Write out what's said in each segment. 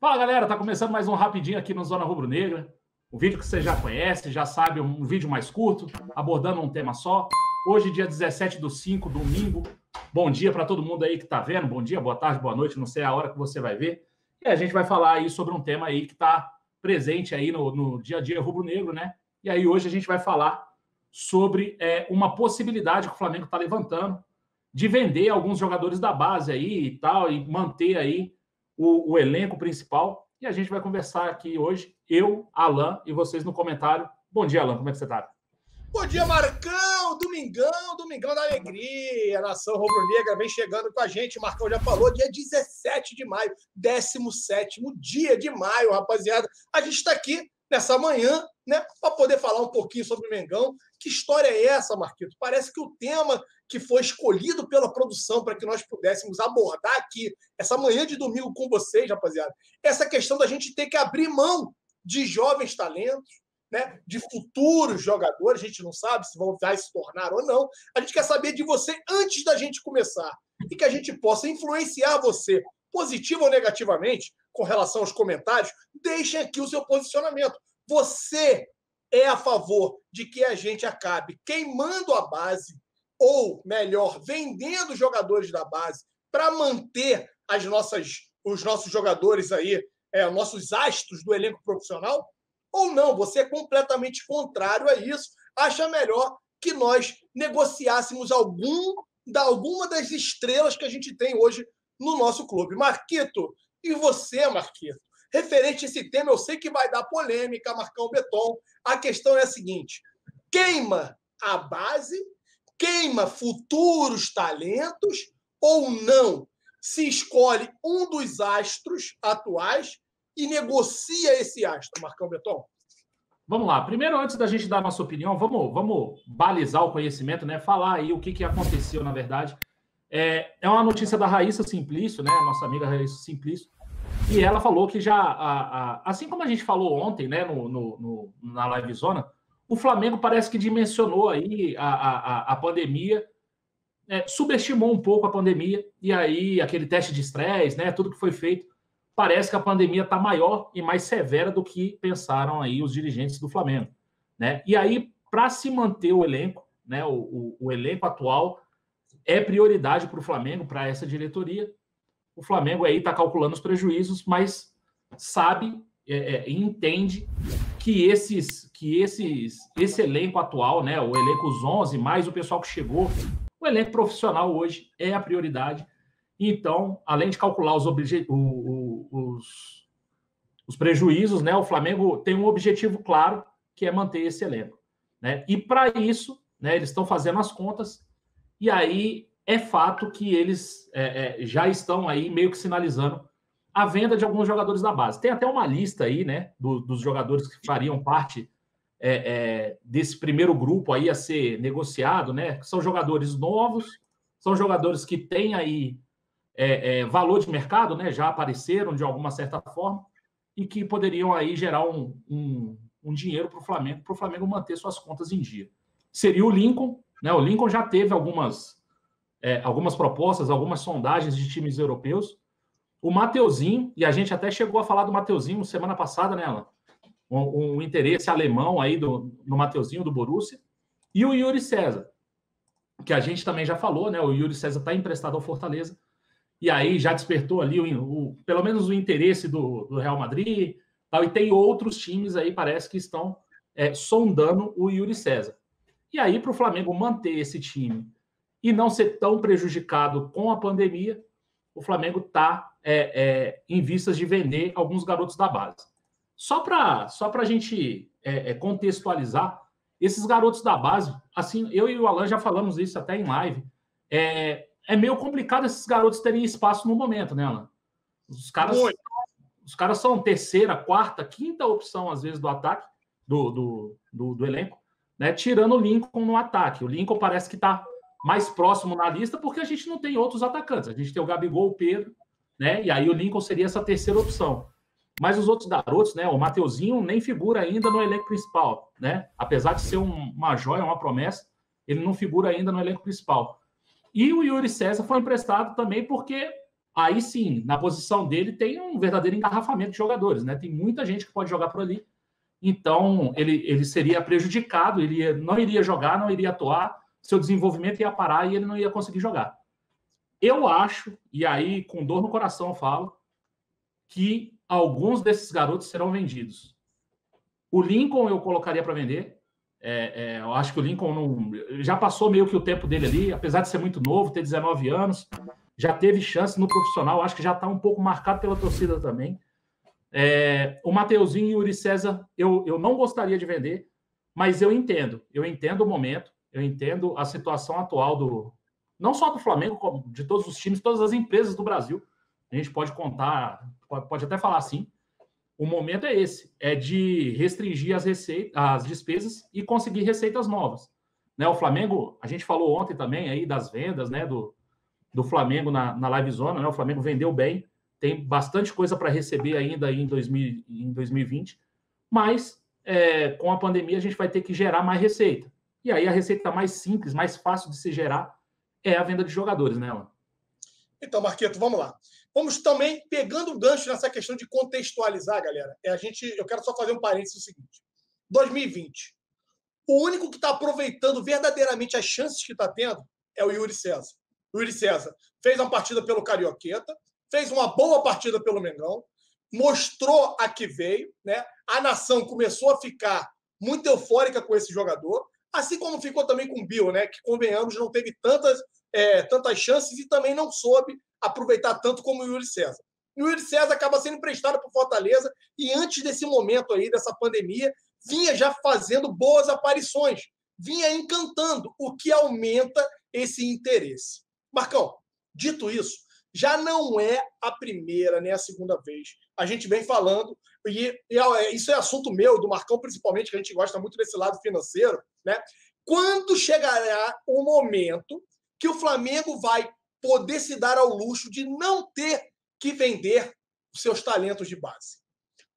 Fala, galera, tá começando mais um rapidinho aqui no Zona Rubro Negra. Um vídeo que você já conhece, já sabe, um vídeo mais curto, abordando um tema só. Hoje, dia 17/5, domingo. Bom dia para todo mundo aí que tá vendo. Bom dia, boa tarde, boa noite, não sei a hora que você vai ver. E a gente vai falar aí sobre um tema aí que tá presente aí no dia a dia rubro-negro, né? E aí hoje a gente vai falar sobre uma possibilidade que o Flamengo tá levantando de vender alguns jogadores da base aí e tal, e manter aí o elenco principal. E a gente vai conversar aqui hoje, eu, Alan, e vocês no comentário. Bom dia, Alan, como é que você tá? Bom dia, Marcão! Domingão da alegria. A nação rubro-negra vem chegando com a gente. O Marcão já falou, dia 17 de maio, 17º dia de maio, rapaziada. A gente está aqui nessa manhã, né, para poder falar um pouquinho sobre o Mengão. Que história é essa, Marquito? Parece que o tema que foi escolhido pela produção para que nós pudéssemos abordar aqui essa manhã de domingo com vocês, rapaziada, essa questão da gente ter que abrir mão de jovens talentos, né, de futuros jogadores. A gente não sabe se vai se tornar ou não. A gente quer saber de você antes da gente começar e que a gente possa influenciar você, positivo ou negativamente, com relação aos comentários. Deixem aqui o seu posicionamento. Você é a favor de que a gente acabe queimando a base ou, melhor, vendendo jogadores da base para manter os nossos jogadores aí, nossos astros do elenco profissional? Ou não, você é completamente contrário a isso, acha melhor que nós negociássemos alguma das estrelas que a gente tem hoje no nosso clube. Marquito, e você, Marquito? Referente a esse tema, eu sei que vai dar polêmica, Marcão Beton. A questão é a seguinte: queima a base, queima futuros talentos ou não? Se escolhe um dos astros atuais e negocia esse astro, Marcão Beton? Vamos lá. Primeiro, antes da gente dar a nossa opinião, vamos balizar o conhecimento, né? Falar aí o que aconteceu, na verdade. É uma notícia da Raíssa Simplício, né? Nossa amiga Raíssa Simplício. E ela falou que já, assim como a gente falou ontem, né, na livezona, o Flamengo parece que dimensionou aí a pandemia, subestimou um pouco a pandemia, e aí aquele teste de estresse, né, tudo que foi feito, parece que a pandemia está maior e mais severa do que pensaram aí os dirigentes do Flamengo, né? E aí, para se manter o elenco, né, o elenco atual é prioridade para o Flamengo, para essa diretoria. O Flamengo aí está calculando os prejuízos, mas sabe e entende que esse elenco atual, né, o elenco os 11, mais o pessoal que chegou, o elenco profissional hoje é a prioridade. Então, além de calcular os prejuízos, né, o Flamengo tem um objetivo claro, que é manter esse elenco, né? E para isso, né, eles estão fazendo as contas, e aí é fato que eles já estão aí meio que sinalizando a venda de alguns jogadores da base. Tem até uma lista aí, né, dos jogadores que fariam parte desse primeiro grupo aí a ser negociado, né? São jogadores novos, são jogadores que têm aí valor de mercado, né? Já apareceram de alguma certa forma e que poderiam aí gerar um dinheiro para o Flamengo manter suas contas em dia. Seria o Lincoln, né? O Lincoln já teve algumas propostas, algumas sondagens de times europeus. O Mateuzinho, e a gente até chegou a falar do Mateuzinho semana passada, né, Alan? Um interesse alemão aí no Mateuzinho do Borussia. E o Yuri César, que a gente também já falou, né? O Yuri César está emprestado ao Fortaleza, e aí já despertou ali pelo menos o interesse do Real Madrid, tal, e tem outros times aí, parece que estão sondando o Yuri César. E aí, para o Flamengo manter esse time e não ser tão prejudicado com a pandemia, o Flamengo está em vistas de vender alguns garotos da base. Só para a gente contextualizar, esses garotos da base, assim, eu e o Alan já falamos isso até em live, é meio complicado esses garotos terem espaço no momento, né, Alan? Os caras são terceira, quarta, quinta opção, às vezes, do ataque, do elenco, né? Tirando o Lincoln no ataque. O Lincoln parece que está mais próximo na lista porque a gente não tem outros atacantes. A gente tem o Gabigol, o Pedro, né? E aí o Lincoln seria essa terceira opção. Mas os outros garotos, né? O Mateuzinho nem figura ainda no elenco principal, né? Apesar de ser uma joia, uma promessa, ele não figura ainda no elenco principal. E o Yuri César foi emprestado também porque aí sim, na posição dele tem um verdadeiro engarrafamento de jogadores, né? Tem muita gente que pode jogar por ali. Então, ele seria prejudicado, não iria jogar, não iria atuar, seu desenvolvimento ia parar e ele não ia conseguir jogar. Eu acho, e aí com dor no coração eu falo, que alguns desses garotos serão vendidos. O Lincoln eu colocaria para vender. Eu acho que o Lincoln já passou meio que o tempo dele ali, apesar de ser muito novo, ter 19 anos, já teve chance no profissional, acho que já está um pouco marcado pela torcida também. O Mateuzinho e o Yuri César eu não gostaria de vender, mas eu entendo o momento, eu entendo a situação atual não só do Flamengo, como de todos os times, todas as empresas do Brasil. A gente pode contar, pode até falar assim. O momento é esse, é de restringir as despesas e conseguir receitas novas. Né, o Flamengo, a gente falou ontem também aí das vendas, né, do Flamengo na Live Zona, né, o Flamengo vendeu bem, tem bastante coisa para receber ainda aí em 2020, mas com a pandemia a gente vai ter que gerar mais receita. E aí a receita mais simples, mais fácil de se gerar é a venda de jogadores, né, Alan? Então, Marqueto, vamos lá. Vamos também, pegando o gancho nessa questão de contextualizar, galera, eu quero só fazer um parênteses o seguinte. 2020, o único que está aproveitando verdadeiramente as chances que está tendo é o Yuri César. O Yuri César fez uma partida pelo Carioqueta, fez uma boa partida pelo Mengão, mostrou a que veio, né? A nação começou a ficar muito eufórica com esse jogador, assim como ficou também com o Bill, né? Que, convenhamos, não teve tantas chances e também não soube aproveitar tanto como o Yuri César. O Yuri César acaba sendo emprestado para o Fortaleza e antes desse momento aí, dessa pandemia, vinha já fazendo boas aparições, vinha encantando, o que aumenta esse interesse. Marcão, dito isso, já não é a primeira nem a segunda vez. A gente vem falando, e isso é assunto meu, do Marcão principalmente, que a gente gosta muito desse lado financeiro, né? Quando chegará o momento que o Flamengo vai poder se dar ao luxo de não ter que vender seus talentos de base.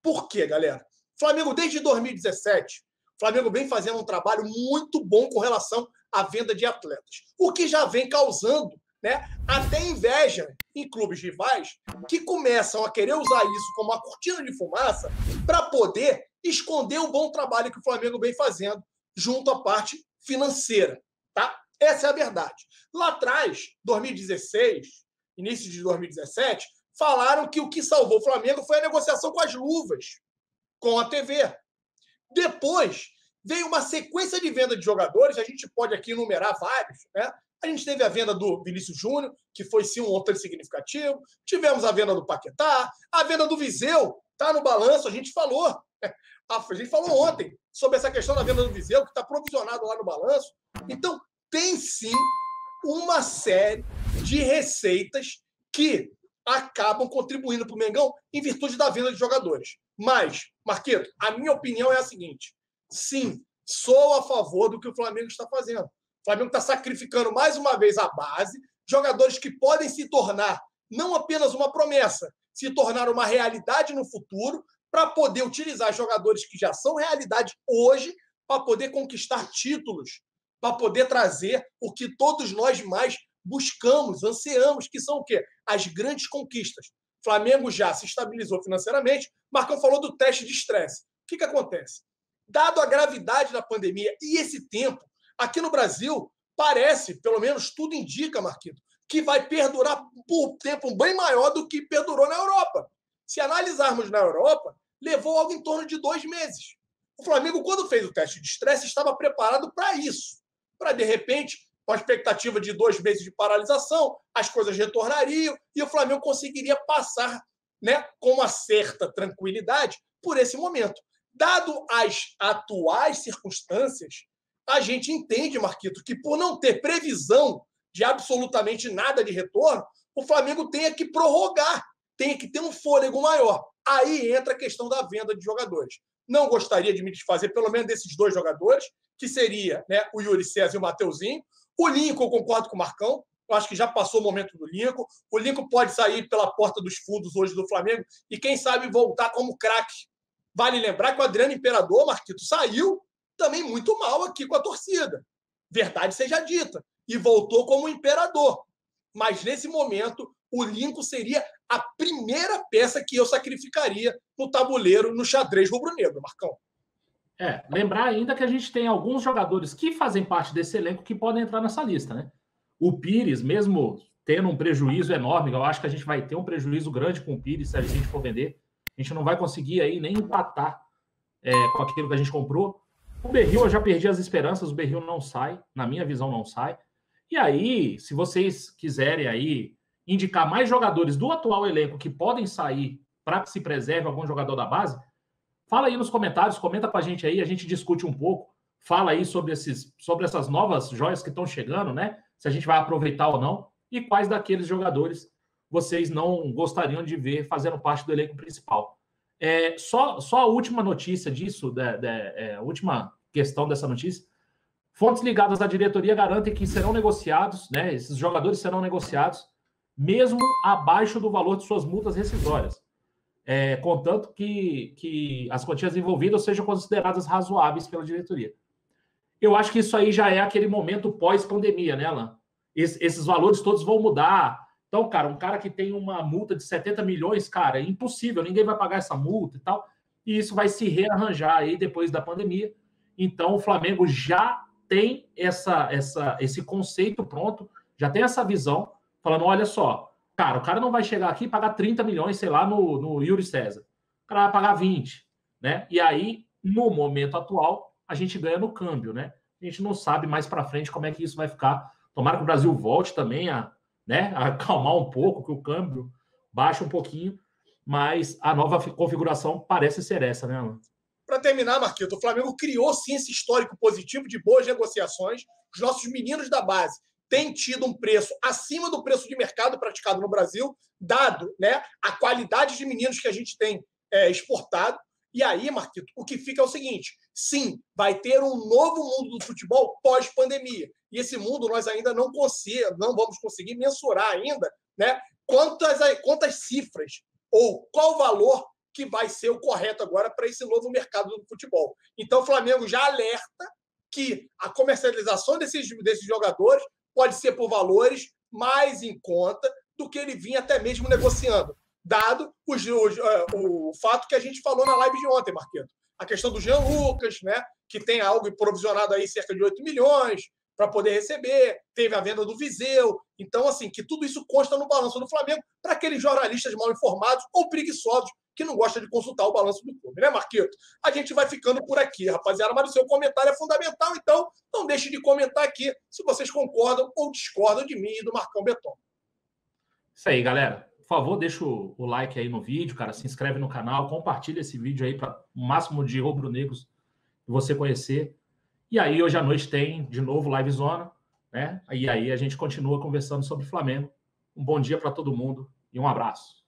Por quê, galera? Flamengo, desde 2017, o Flamengo vem fazendo um trabalho muito bom com relação à venda de atletas, o que já vem causando, né, até inveja em clubes rivais que começam a querer usar isso como uma cortina de fumaça para poder esconder o bom trabalho que o Flamengo vem fazendo junto à parte financeira, tá? Essa é a verdade. Lá atrás, 2016, início de 2017, falaram que o que salvou o Flamengo foi a negociação com as luvas, com a TV. Depois, veio uma sequência de venda de jogadores, a gente pode aqui enumerar vários, né? A gente teve a venda do Vinícius Júnior, que foi sim um montante significativo. Tivemos a venda do Paquetá, a venda do Viseu, está no balanço, a gente falou ontem sobre essa questão da venda do Viseu, que está provisionado lá no balanço. Então, tem sim uma série de receitas que acabam contribuindo para o Mengão em virtude da venda de jogadores. Mas, Marqueto, a minha opinião é a seguinte: sim, sou a favor do que o Flamengo está fazendo. O Flamengo está sacrificando mais uma vez a base, jogadores que podem se tornar não apenas uma promessa, se tornar uma realidade no futuro, para poder utilizar jogadores que já são realidade hoje, para poder conquistar títulos, para poder trazer o que todos nós mais buscamos, ansiamos, que são o quê? As grandes conquistas. O Flamengo já se estabilizou financeiramente. Marcão falou do teste de estresse. O que acontece? Dado a gravidade da pandemia e esse tempo, aqui no Brasil, parece, pelo menos tudo indica, Marquito, que vai perdurar por tempo bem maior do que perdurou na Europa. Se analisarmos na Europa, levou algo em torno de 2 meses. O Flamengo, quando fez o teste de estresse, estava preparado para isso. Para, de repente, com a expectativa de 2 meses de paralisação, as coisas retornariam e o Flamengo conseguiria passar, né, com uma certa tranquilidade por esse momento. Dado as atuais circunstâncias, a gente entende, Marquito, que por não ter previsão de absolutamente nada de retorno, o Flamengo tenha que prorrogar, tenha que ter um fôlego maior. Aí entra a questão da venda de jogadores. Não gostaria de me desfazer, pelo menos, desses 2 jogadores, que seria, né, o Yuri César e o Mateuzinho. O Lincoln, eu concordo com o Marcão. Eu acho que já passou o momento do Lincoln. O Lincoln pode sair pela porta dos fundos hoje do Flamengo e, quem sabe, voltar como craque. Vale lembrar que o Adriano Imperador, Marquito, saiu também muito mal aqui com a torcida. Verdade seja dita. E voltou como imperador. Mas, nesse momento, o Lincoln seria a primeira peça que eu sacrificaria no tabuleiro, no xadrez rubro-negro, Marcão. Lembrar ainda que a gente tem alguns jogadores que fazem parte desse elenco que podem entrar nessa lista, né? O Pires, mesmo tendo um prejuízo enorme, eu acho que a gente vai ter um prejuízo grande com o Pires se a gente for vender. A gente não vai conseguir aí nem empatar com aquilo que a gente comprou. O Berril, eu já perdi as esperanças, o Berril não sai, na minha visão não sai. E aí, se vocês quiserem aí indicar mais jogadores do atual elenco que podem sair para que se preserve algum jogador da base, fala aí nos comentários, comenta com a gente aí, a gente discute um pouco, fala aí sobre essas novas joias que estão chegando, né? Se a gente vai aproveitar ou não, e quais daqueles jogadores vocês não gostariam de ver fazendo parte do elenco principal. Só a última notícia disso, a última questão dessa notícia, fontes ligadas à diretoria garantem que serão negociados, né? Esses jogadores serão negociados mesmo abaixo do valor de suas multas rescisórias. Contanto que as quantias envolvidas sejam consideradas razoáveis pela diretoria. Eu acho que isso aí já é aquele momento pós-pandemia, né, Alan? Esses valores todos vão mudar. Então, cara, um cara que tem uma multa de 70 milhões, cara, é impossível, ninguém vai pagar essa multa e tal. E isso vai se rearranjar aí depois da pandemia. Então, o Flamengo já tem esse conceito pronto, já tem essa visão, falando, olha só, cara, o cara não vai chegar aqui e pagar 30 milhões, sei lá, no Yuri César. O cara vai pagar 20, né? E aí, no momento atual, a gente ganha no câmbio, né? A gente não sabe mais para frente como é que isso vai ficar. Tomara que o Brasil volte também a acalmar um pouco, que o câmbio baixe um pouquinho, mas a nova configuração parece ser essa, né, Alan? Para terminar, Marquito, o Flamengo criou sim esse histórico positivo de boas negociações. Os nossos meninos da base têm tido um preço acima do preço de mercado praticado no Brasil, dado, né, a qualidade de meninos que a gente tem exportado. E aí, Marquito, o que fica é o seguinte: sim, vai ter um novo mundo do futebol pós-pandemia. E esse mundo nós ainda não vamos conseguir mensurar ainda, né, quantas cifras ou qual valor que vai ser o correto agora para esse novo mercado do futebol. Então, o Flamengo já alerta que a comercialização desses jogadores pode ser por valores mais em conta do que ele vinha até mesmo negociando, dado o fato que a gente falou na live de ontem, Marquinhos. A questão do Jean Lucas, né, que tem algo provisionado aí, cerca de 8 milhões, para poder receber, teve a venda do Viseu. Então, assim, que tudo isso consta no balanço do Flamengo para aqueles jornalistas mal informados ou preguiçosos que não gostam de consultar o balanço do clube, né, Marquito? A gente vai ficando por aqui, rapaziada, mas o seu comentário é fundamental, então não deixe de comentar aqui se vocês concordam ou discordam de mim e do Marcão Beton. Isso aí, galera. Por favor, deixa o like aí no vídeo, cara, se inscreve no canal, compartilha esse vídeo aí para o máximo de rubro-negros que você conhecer. E aí, hoje à noite tem, de novo, Live Zona, né? E aí a gente continua conversando sobre Flamengo. Um bom dia para todo mundo e um abraço.